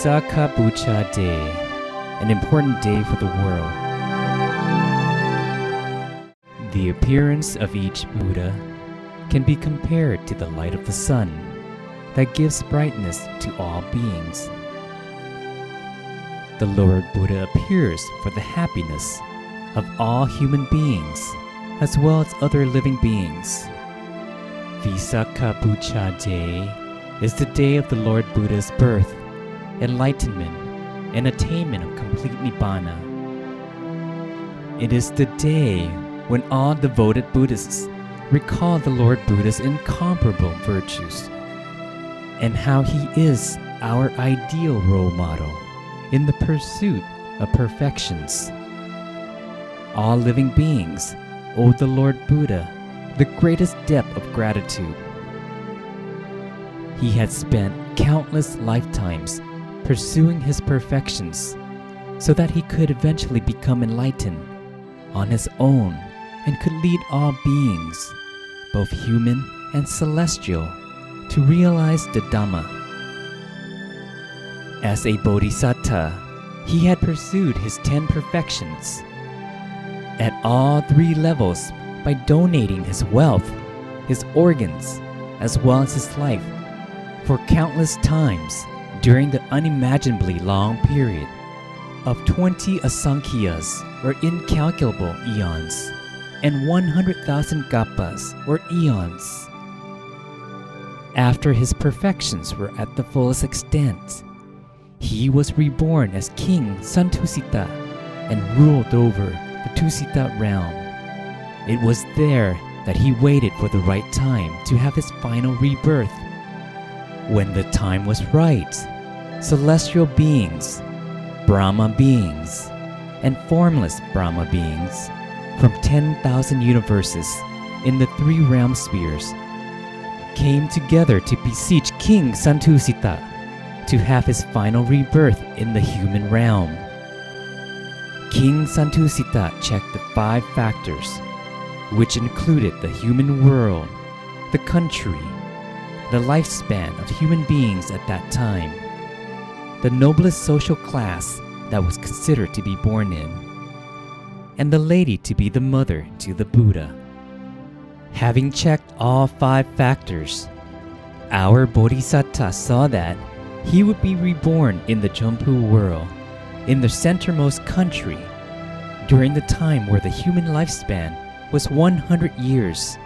Visakha Puja Day, an important day for the world. The appearance of each Buddha can be compared to the light of the sun that gives brightness to all beings. The Lord Buddha appears for the happiness of all human beings as well as other living beings. Visakha Puja Day is the day of the Lord Buddha's birth, enlightenment, and attainment of complete Nibbana. It is the day when all devoted Buddhists recall the Lord Buddha's incomparable virtues and how he is our ideal role model in the pursuit of perfections. All living beings owe the Lord Buddha the greatest debt of gratitude. He had spent countless lifetimes pursuing his perfections so that he could eventually become enlightened on his own and could lead all beings, both human and celestial, to realize the Dhamma. As a bodhisattva, he had pursued his 10 perfections at all 3 levels by donating his wealth, his organs, as well as his life for countless times during the unimaginably long period of 20 asankhyas, or incalculable eons, and 100,000 kappas, or eons. After his perfections were at the fullest extent, he was reborn as King Santusita and ruled over the Tusita realm. It was there that he waited for the right time to have his final rebirth. When the time was right, celestial beings, Brahma beings, and formless Brahma beings from 10,000 universes in the 3 realm spheres came together to beseech King Santusita to have his final rebirth in the human realm. King Santusita checked the 5 factors, which included the human world, the country, the lifespan of human beings at that time, the noblest social class that was considered to be born in, and the lady to be the mother to the Buddha. Having checked all 5 factors, our Bodhisattva saw that he would be reborn in the Jampu world, in the centermost country, during the time where the human lifespan was 100 years,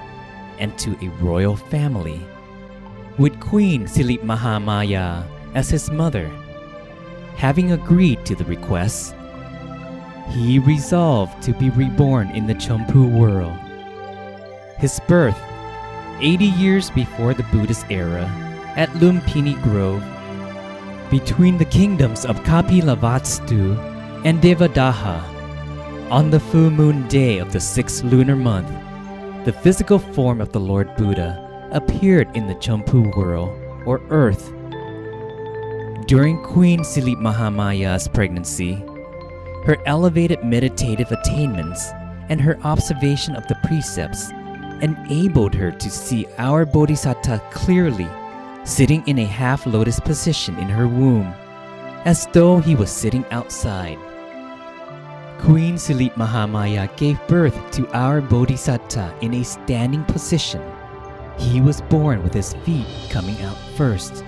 and to a royal family, with Queen Silit Mahamaya as his mother. Having agreed to the request, he resolved to be reborn in the Jampu world. His birth, 80 years before the Buddhist era, at Lumpini Grove, between the kingdoms of Kapilavastu and Devadaha, on the full moon day of the 6th lunar month, the physical form of the Lord Buddha appeared in the Jampu world, or earth. During Queen Silit Mahamaya's pregnancy, her elevated meditative attainments and her observation of the precepts enabled her to see our Bodhisattva clearly, sitting in a half-lotus position in her womb, as though he was sitting outside. Queen Silit Mahamaya gave birth to our Bodhisattva in a standing position. He was born with his feet coming out first.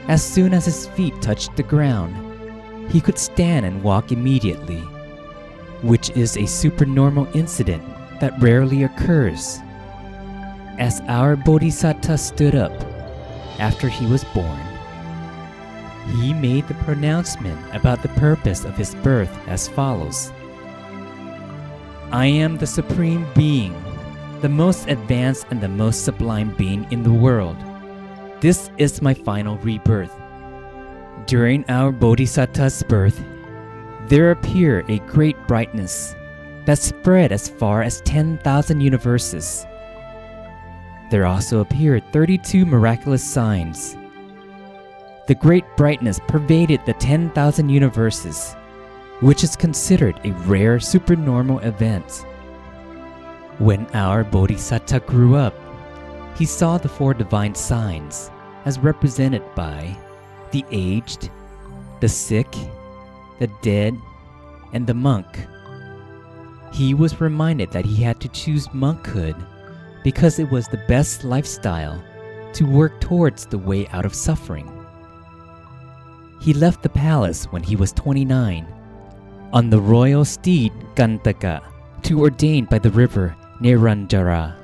As soon as his feet touched the ground, he could stand and walk immediately, which is a supernormal incident that rarely occurs. As our Bodhisattva stood up after he was born, he made the pronouncement about the purpose of his birth as follows: I am the Supreme Being, the most advanced and the most sublime being in the world. This is my final rebirth. During our Bodhisattva's birth, there appeared a great brightness that spread as far as 10,000 universes. There also appeared 32 miraculous signs. The great brightness pervaded the 10,000 universes, which is considered a rare supernormal event. When our Bodhisattva grew up, he saw the 4 divine signs as represented by the aged, the sick, the dead, and the monk. He was reminded that he had to choose monkhood because it was the best lifestyle to work towards the way out of suffering. He left the palace when he was 29 on the royal steed Gantaka to ordain by the river Neranjara.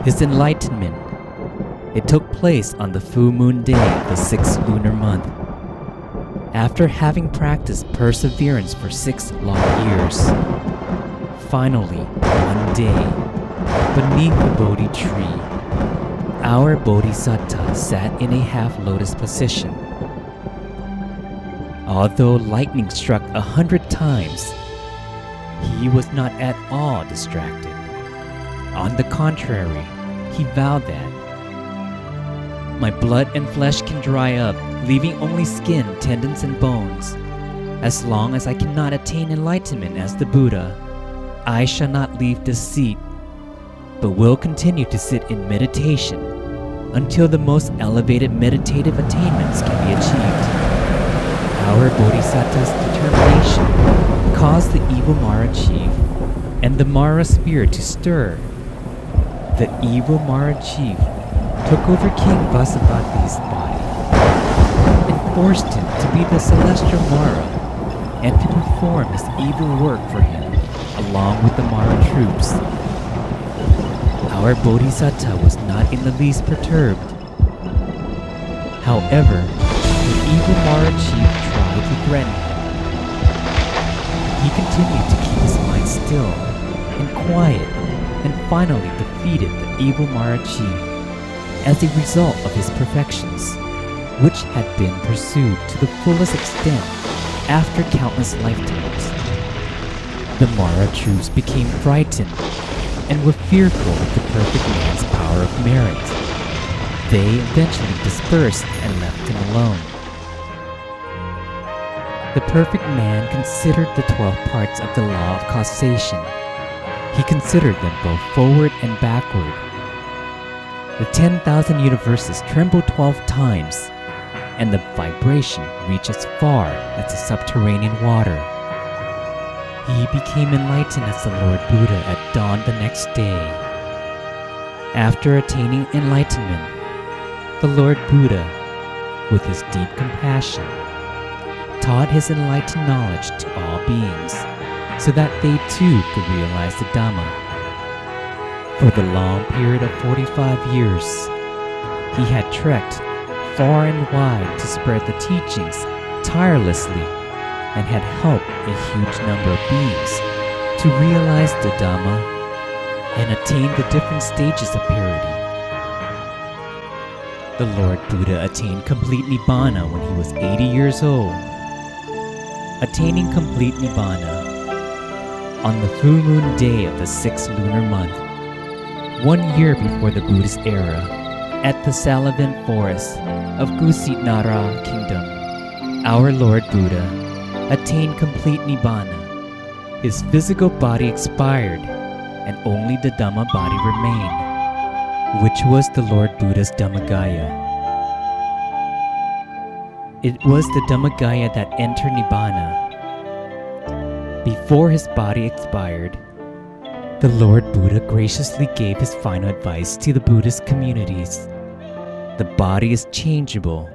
His enlightenment, it took place on the full moon day of the 6th lunar month. After having practiced perseverance for 6 long years, finally, one day, beneath the Bodhi tree, our Bodhisattva sat in a half-lotus position. Although lightning struck 100 times, he was not at all distracted. On the contrary, he vowed that, "My blood and flesh can dry up, leaving only skin, tendons, and bones. As long as I cannot attain enlightenment as the Buddha, I shall not leave this seat, but will continue to sit in meditation until the most elevated meditative attainments can be achieved." Our Bodhisattva's determination caused the evil Mara chief and the Mara spirit to stir. The evil Mara chief took over King Vasavati's body and forced him to be the celestial Mara and to perform his evil work for him along with the Mara troops. Our Bodhisattva was not in the least perturbed. However, the evil Mara chief tried to threaten him. He continued to keep his mind still and quiet and finally defeated the evil Mara chief as a result of his perfections, which had been pursued to the fullest extent after countless lifetimes. The Mara troops became frightened and were fearful of the perfect man's power of merit. They eventually dispersed and left him alone. The perfect man considered the 12 parts of the law of causation. He considered them both forward and backward. The 10,000 universes trembled 12 times, and the vibration reached as far as the subterranean water. He became enlightened as the Lord Buddha at dawn the next day. After attaining enlightenment, the Lord Buddha, with his deep compassion, taught his enlightened knowledge to all beings so that they too could realize the Dhamma. For the long period of 45 years, he had trekked far and wide to spread the teachings tirelessly and had helped a huge number of beings to realize the Dhamma and attain the different stages of purity. The Lord Buddha attained complete Nibbana when he was 80 years old. Attaining complete Nibbana on the full moon day of the 6th lunar month, 1 year before the Buddhist era, at the Salavan forest of Kusinara Kingdom, our Lord Buddha attained complete Nibbana. His physical body expired and only the Dhamma body remained, which was the Lord Buddha's Dhammagaya. It was the Dhammagaya that entered Nibbana. Before his body expired, the Lord Buddha graciously gave his final advice to the Buddhist communities. The body is changeable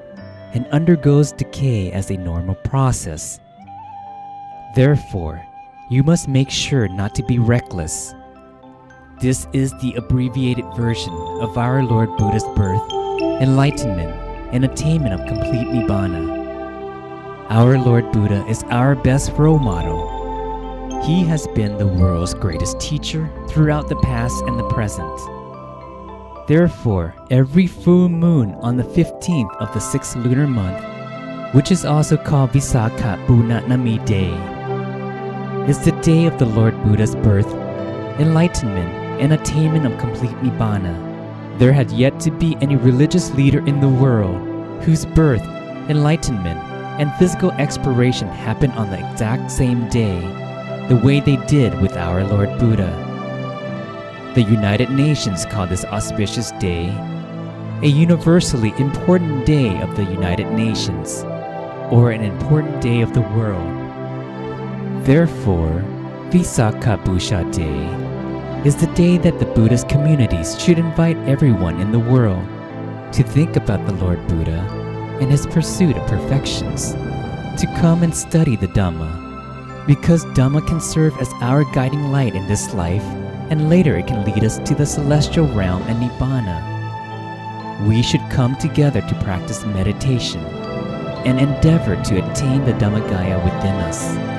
and undergoes decay as a normal process. Therefore, you must make sure not to be reckless. This is the abbreviated version of our Lord Buddha's birth, enlightenment, and attainment of complete Nibbana. Our Lord Buddha is our best role model. He has been the world's greatest teacher throughout the past and the present. Therefore, every full moon on the 15th of the 6th lunar month, which is also called Visakha Punanami Day, is the day of the Lord Buddha's birth, enlightenment, and attainment of complete Nibbana. There had yet to be any religious leader in the world whose birth, enlightenment, and physical expiration happened on the exact same day, the way they did with our Lord Buddha. The United Nations call this auspicious day a universally important day of the United Nations. or an important day of the world. Therefore, Visakha Day is the day that the Buddhist communities should invite everyone in the world to think about the Lord Buddha and his pursuit of perfections, to come and study the Dhamma, because Dhamma can serve as our guiding light in this life, and later it can lead us to the celestial realm and Nibbana. We should come together to practice meditation and endeavor to attain the Dhammagaya within us.